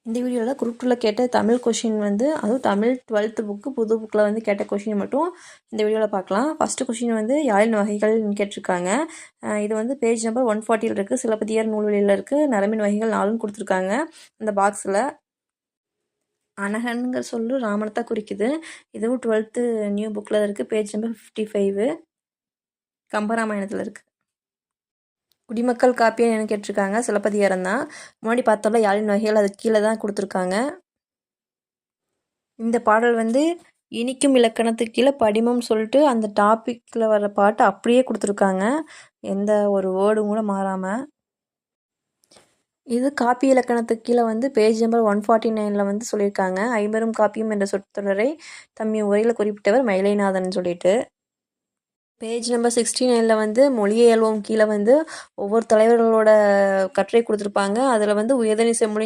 இந்த வீடியோவில் குரூப் 2ல கேட்ட தமிழ் கொஷின் வந்து அதுவும் தமிழ் 12th புக்கு புது புக்கில் வந்து கேட்ட கொஷின் மட்டும் இந்த வீடியோவில் பார்க்கலாம். ஃபஸ்ட்டு கொஷின் வந்து யாழின் வகைகள்னு கேட்டிருக்காங்க. இது வந்து பேஜ் நம்பர் 140 இருக்குது. சிலப்பதிகார நூல்வெளியில் இருக்குது. நரம்பின் வகைகள் 4ன்னு கொடுத்துருக்காங்க. அந்த பாக்ஸில் அனகன்கிற சொல்லு ராமனத்தை குறிக்குது. இதுவும் 12th நியூ புக்கில் இருக்குது. பேஜ் நம்பர் 55 கம்பராமாயணத்தில் இருக்குது. குடிமக்கள் காப்பியம் என்ன கேட்டிருக்காங்க. சிலப்பதிகாரம் தான். முன்னாடி பார்த்தோம்ல யாழின் வகைகள் அது கீழே தான் கொடுத்துருக்காங்க. இந்த பாடல் வந்து இனிக்கும் இலக்கணத்துக்கு கீழே படிமம்னு சொல்லிட்டு அந்த டாப்பிக்கில் வர பாட்டு அப்படியே கொடுத்துருக்காங்க. எந்த ஒரு வேர்டும் கூட மாறாமல். இது காப்பி இலக்கணத்துக்கு கீழே வந்து பேஜ் நம்பர் 149 வந்து சொல்லியிருக்காங்க. ஐம்பெரும் காப்பியம் என்ற சொற்றொடரை தம்மி உரையில் குறிப்பிட்டவர் மயிலைநாதன் சொல்லிட்டு. பேஜ் நம்பர் 69 வந்து மொழியை இயல்வோம் கீழே வந்து ஒவ்வொரு தலைவர்களோட கட்டுரை கொடுத்துருப்பாங்க. அதில் வந்து உயர்தனி செம்மொழி